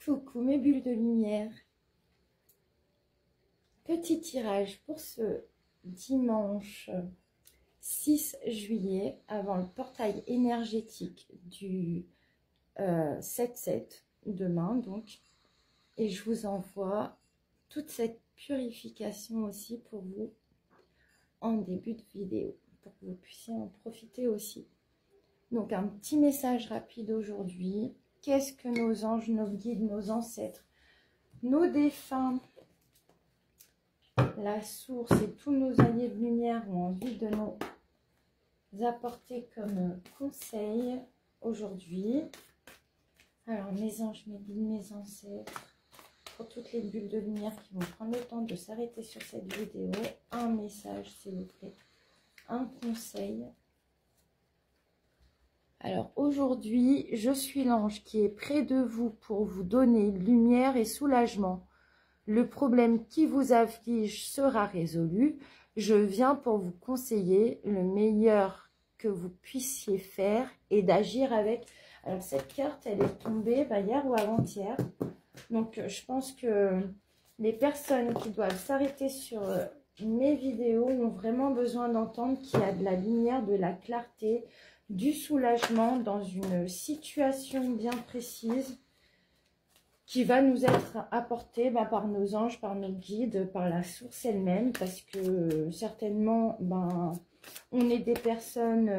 Coucou mes bulles de lumière. Petit tirage pour ce dimanche 6 juillet avant le portail énergétique du 7-7 demain donc. Et je vous envoie toute cette purification aussi pour vous en début de vidéo, pour que vous puissiez en profiter aussi. Donc un petit message rapide aujourd'hui. Qu'est-ce que nos anges, nos guides, nos ancêtres, nos défunts, la source et tous nos alliés de lumière ont envie de nous apporter comme conseil aujourd'hui? Alors mes anges, mes guides, mes ancêtres, pour toutes les bulles de lumière qui vont prendre le temps de s'arrêter sur cette vidéo, un message s'il vous plaît, un conseil. Alors aujourd'hui, je suis l'ange qui est près de vous pour vous donner lumière et soulagement. Le problème qui vous afflige sera résolu. Je viens pour vous conseiller le meilleur que vous puissiez faire et d'agir avec. Alors cette carte, elle est tombée hier ou avant-hier. Donc je pense que les personnes qui doivent s'arrêter sur mes vidéos ont vraiment besoin d'entendre qu'il y a de la lumière, de la clarté, du soulagement dans une situation bien précise qui va nous être apportée par nos anges, par nos guides, par la source elle-même, parce que certainement, on est des personnes,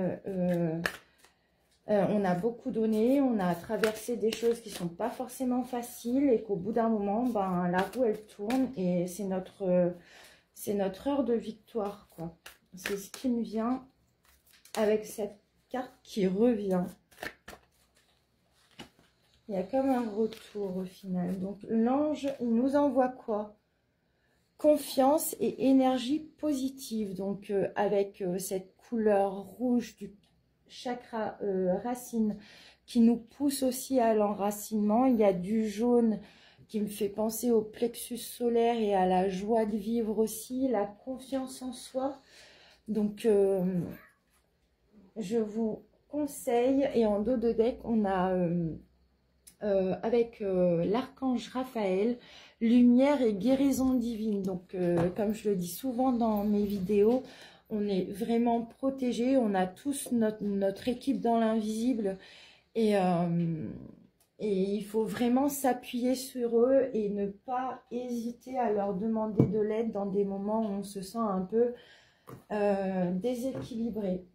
on a beaucoup donné, on a traversé des choses qui ne sont pas forcément faciles et qu'au bout d'un moment, la roue elle tourne et c'est notre heure de victoire, quoi. C'est ce qui me vient avec cette carte qui revient. Il y a comme un retour au final. Donc l'ange, il nous envoie quoi? Confiance et énergie positive. Donc avec cette couleur rouge du chakra racine qui nous pousse aussi à l'enracinement. Il y a du jaune qui me fait penser au plexus solaire et à la joie de vivre aussi, la confiance en soi. Donc je vous conseille, et en dos de deck, on a avec l'archange Raphaël, lumière et guérison divine. Donc, comme je le dis souvent dans mes vidéos, on est vraiment protégés. On a tous notre équipe dans l'invisible. Et il faut vraiment s'appuyer sur eux et ne pas hésiter à leur demander de l'aide dans des moments où on se sent un peu déséquilibré.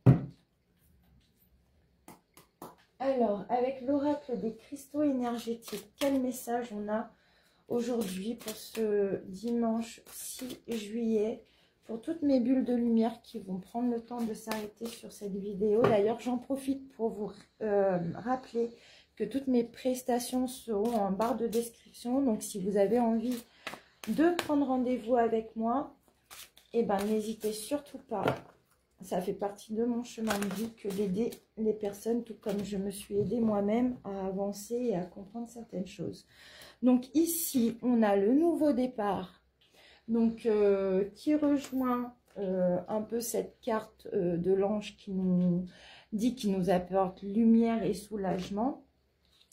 Alors, avec l'oracle des cristaux énergétiques, quel message on a aujourd'hui pour ce dimanche 6 juillet, pour toutes mes bulles de lumière qui vont prendre le temps de s'arrêter sur cette vidéo. D'ailleurs, j'en profite pour vous rappeler que toutes mes prestations seront en barre de description. Donc, si vous avez envie de prendre rendez-vous avec moi, n'hésitez surtout pas. Ça fait partie de mon chemin de vie que d'aider les personnes, tout comme je me suis aidée moi-même à avancer et à comprendre certaines choses. Donc ici, on a le nouveau départ, donc qui rejoint un peu cette carte de l'ange qui nous dit qu'il nous apporte lumière et soulagement.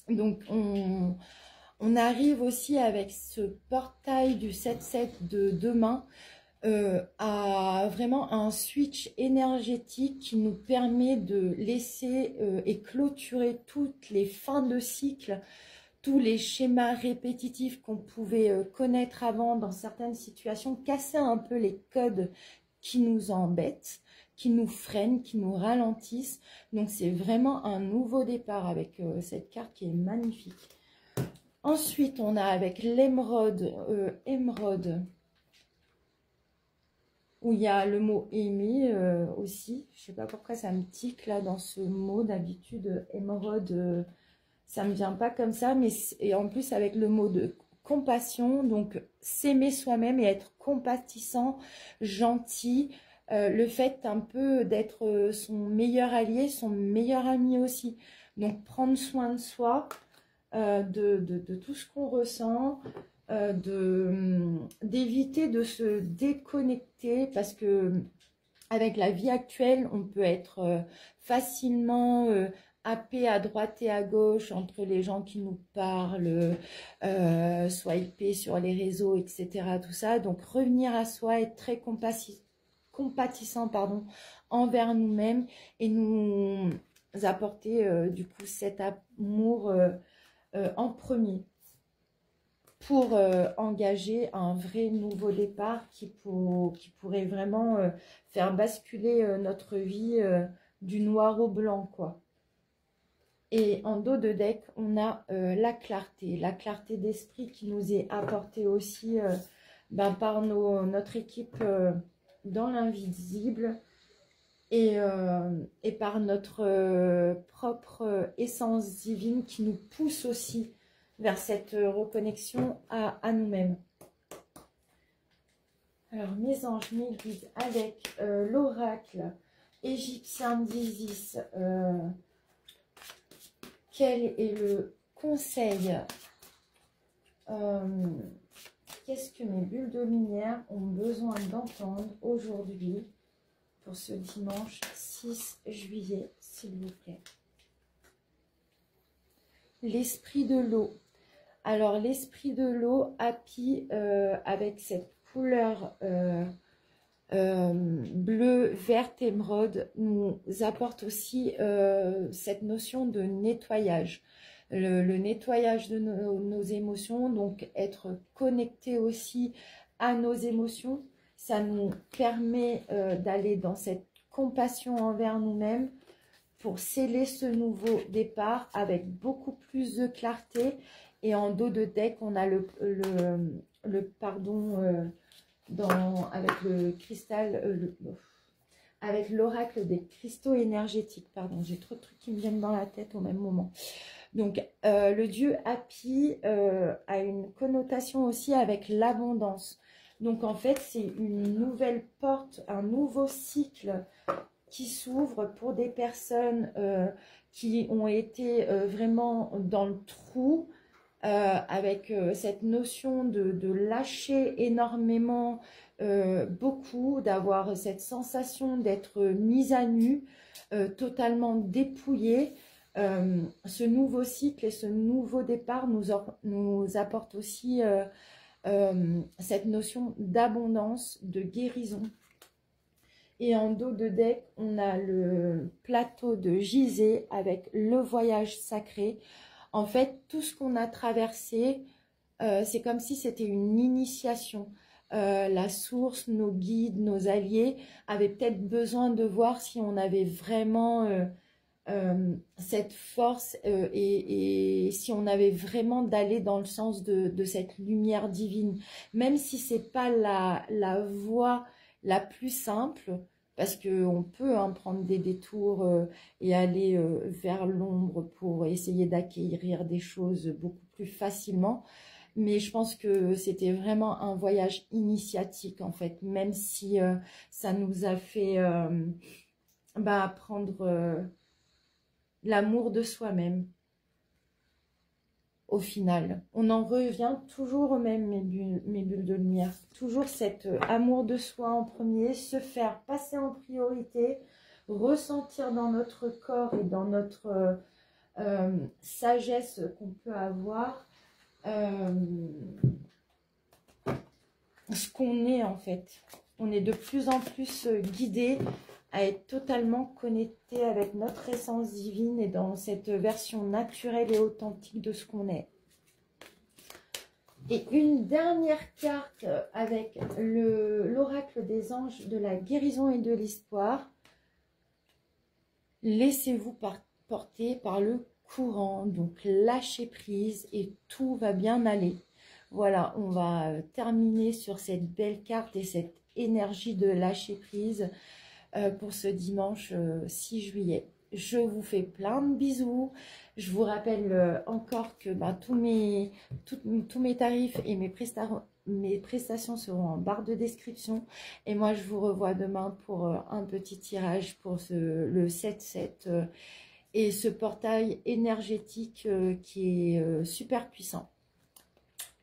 Donc on arrive aussi avec ce portail du 7-7 de demain, à vraiment un switch énergétique qui nous permet de laisser et clôturer toutes les fins de cycle, tous les schémas répétitifs qu'on pouvait connaître avant dans certaines situations, casser un peu les codes qui nous embêtent, qui nous freinent, qui nous ralentissent. Donc c'est vraiment un nouveau départ avec cette carte qui est magnifique. Ensuite on a avec l'émeraude, où il y a le mot émis aussi. Je ne sais pas pourquoi ça me tique là dans ce mot. D'habitude, émeraude, ça ne me vient pas comme ça. Mais et en plus avec le mot de compassion, donc s'aimer soi-même et être compatissant, gentil. Le fait un peu d'être son meilleur allié, son meilleur ami aussi. Donc prendre soin de soi, de tout ce qu'on ressent. D'éviter de se déconnecter, parce que avec la vie actuelle on peut être facilement happés à droite et à gauche entre les gens qui nous parlent, swiper sur les réseaux, etc. Tout ça. Donc revenir à soi, être très compatissant, pardon, envers nous-mêmes et nous apporter du coup cet amour en premier pour engager un vrai nouveau départ qui pourrait vraiment faire basculer notre vie du noir au blanc, quoi. Et en dos de deck, on a la clarté d'esprit qui nous est apportée aussi par notre équipe dans l'invisible et par notre propre essence divine qui nous pousse aussi vers cette reconnexion à nous-mêmes. Alors, mes anges, mes guides, avec l'oracle égyptien d'Isis, quel est le conseil? Qu'est-ce que mes bulles de lumière ont besoin d'entendre aujourd'hui pour ce dimanche 6 juillet, s'il vous plaît? L'esprit de l'eau. Alors, l'esprit de l'eau, Happy, avec cette couleur bleu, verte, émeraude, nous apporte aussi cette notion de nettoyage. Le nettoyage de nos émotions, donc être connecté aussi à nos émotions, ça nous permet d'aller dans cette compassion envers nous-mêmes pour sceller ce nouveau départ avec beaucoup plus de clarté. Et en dos de deck, on a avec le cristal, avec l'oracle des cristaux énergétiques. Pardon, j'ai trop de trucs qui me viennent dans la tête au même moment. Donc, le dieu Happy a une connotation aussi avec l'abondance. Donc, en fait, c'est une nouvelle porte, un nouveau cycle qui s'ouvre pour des personnes qui ont été vraiment dans le trou, avec cette notion de lâcher énormément, beaucoup, d'avoir cette sensation d'être mise à nu, totalement dépouillée. Ce nouveau cycle et ce nouveau départ nous apporte aussi cette notion d'abondance, de guérison. Et en dos de deck, on a le plateau de Gizeh avec le voyage sacré. En fait, tout ce qu'on a traversé, c'est comme si c'était une initiation. La source, nos guides, nos alliés avaient peut-être besoin de voir si on avait vraiment cette force et si on avait vraiment d'aller dans le sens de cette lumière divine. Même si ce n'est pas la voie la plus simple, parce qu'on peut prendre des détours et aller vers l'ombre pour essayer d'acquérir des choses beaucoup plus facilement. Mais je pense que c'était vraiment un voyage initiatique, en fait, même si ça nous a fait prendre l'amour de soi-même. Au final, on en revient toujours au même, mes bulles de lumière. Toujours cet amour de soi en premier, se faire passer en priorité, ressentir dans notre corps et dans notre sagesse qu'on peut avoir ce qu'on est en fait. On est de plus en plus guidé à être totalement connecté avec notre essence divine et dans cette version naturelle et authentique de ce qu'on est. Et une dernière carte avec l'oracle des anges de la guérison et de l'espoir. Laissez-vous porter par le courant, donc lâchez prise et tout va bien aller. Voilà, on va terminer sur cette belle carte et cette énergie de lâcher prise pour ce dimanche 6 juillet. Je vous fais plein de bisous. Je vous rappelle encore que tous mes tarifs et mes prestations seront en barre de description. Et moi, je vous revois demain pour un petit tirage pour le 7-7 et ce portail énergétique qui est super puissant.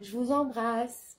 Je vous embrasse.